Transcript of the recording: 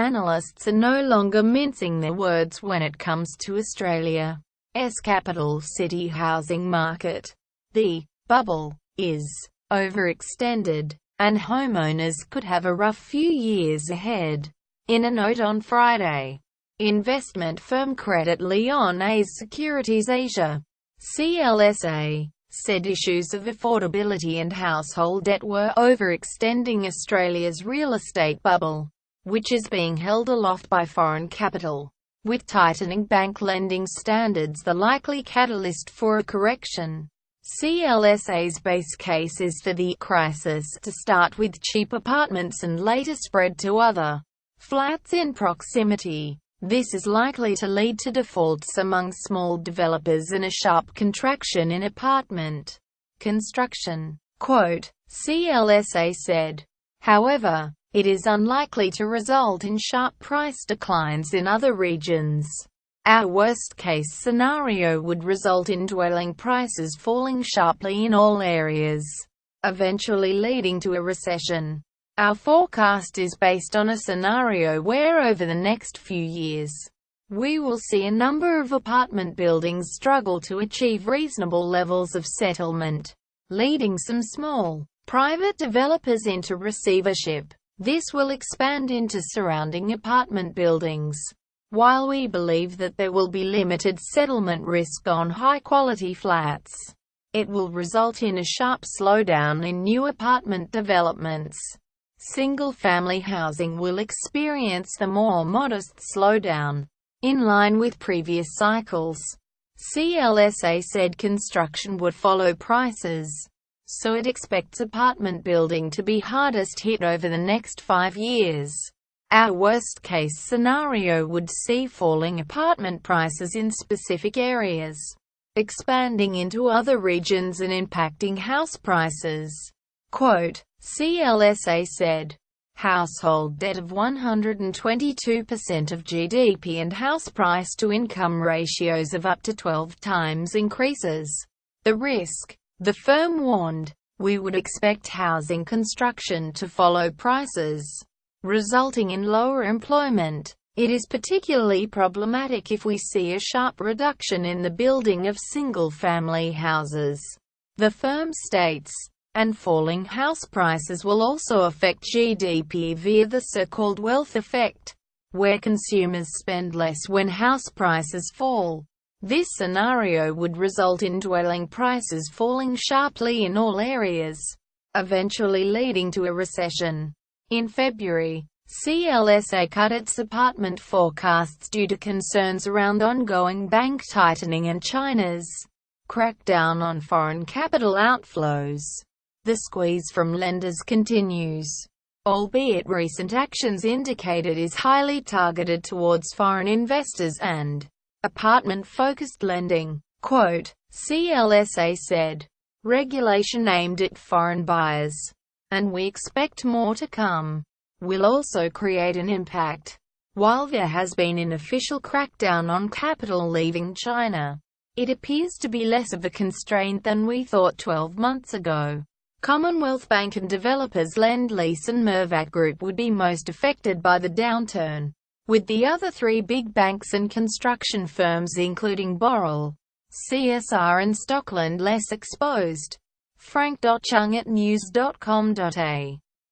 analysts are no longer mincing their words when it comes to Australia's capital city housing market. The bubble is overextended, and homeowners could have a rough few years ahead. In a note on Friday, investment firm Credit Lyonnais Securities Asia (CLSA) said issues of affordability and household debt were overextending Australia's real estate bubble, which is being held aloft by foreign capital, with tightening bank lending standards the likely catalyst for a correction. CLSA's base case is for the crisis to start with cheap apartments and later spread to other flats in proximity. This is likely to lead to defaults among small developers and a sharp contraction in apartment construction. Quote, CLSA said. However, it is unlikely to result in sharp price declines in other regions. Our worst-case scenario would result in dwelling prices falling sharply in all areas, eventually leading to a recession. Our forecast is based on a scenario where over the next few years, we will see a number of apartment buildings struggle to achieve reasonable levels of settlement, leading some small, private developers into receivership. This will expand into surrounding apartment buildings. While we believe that there will be limited settlement risk on high-quality flats, it will result in a sharp slowdown in new apartment developments. Single-family housing will experience the more modest slowdown, in line with previous cycles. CLSA said construction would follow prices, so it expects apartment building to be hardest hit over the next 5 years. Our worst-case scenario would see falling apartment prices in specific areas, expanding into other regions and impacting house prices. Quote, CLSA said, household debt of 122% of GDP and house price-to-income ratios of up to 12 times increases the risk. The firm warned, we would expect housing construction to follow prices, resulting in lower employment. It is particularly problematic if we see a sharp reduction in the building of single-family houses, the firm states, and falling house prices will also affect GDP via the so-called wealth effect, where consumers spend less when house prices fall. This scenario would result in dwelling prices falling sharply in all areas, eventually leading to a recession. In February, CLSA cut its apartment forecasts due to concerns around ongoing bank tightening and China's crackdown on foreign capital outflows. The squeeze from lenders continues, albeit recent actions indicate it is highly targeted towards foreign investors and apartment-focused lending. Quote, CLSA said, regulation aimed at foreign buyers, and we expect more to come, will also create an impact. While there has been an official crackdown on capital leaving China, it appears to be less of a constraint than we thought 12 months ago. Commonwealth Bank and developers Lend-Lease and Mirvac Group would be most affected by the downturn, with the other three big banks and construction firms including Boral, CSR and Stockland less exposed. Frank.Chung at news.com.au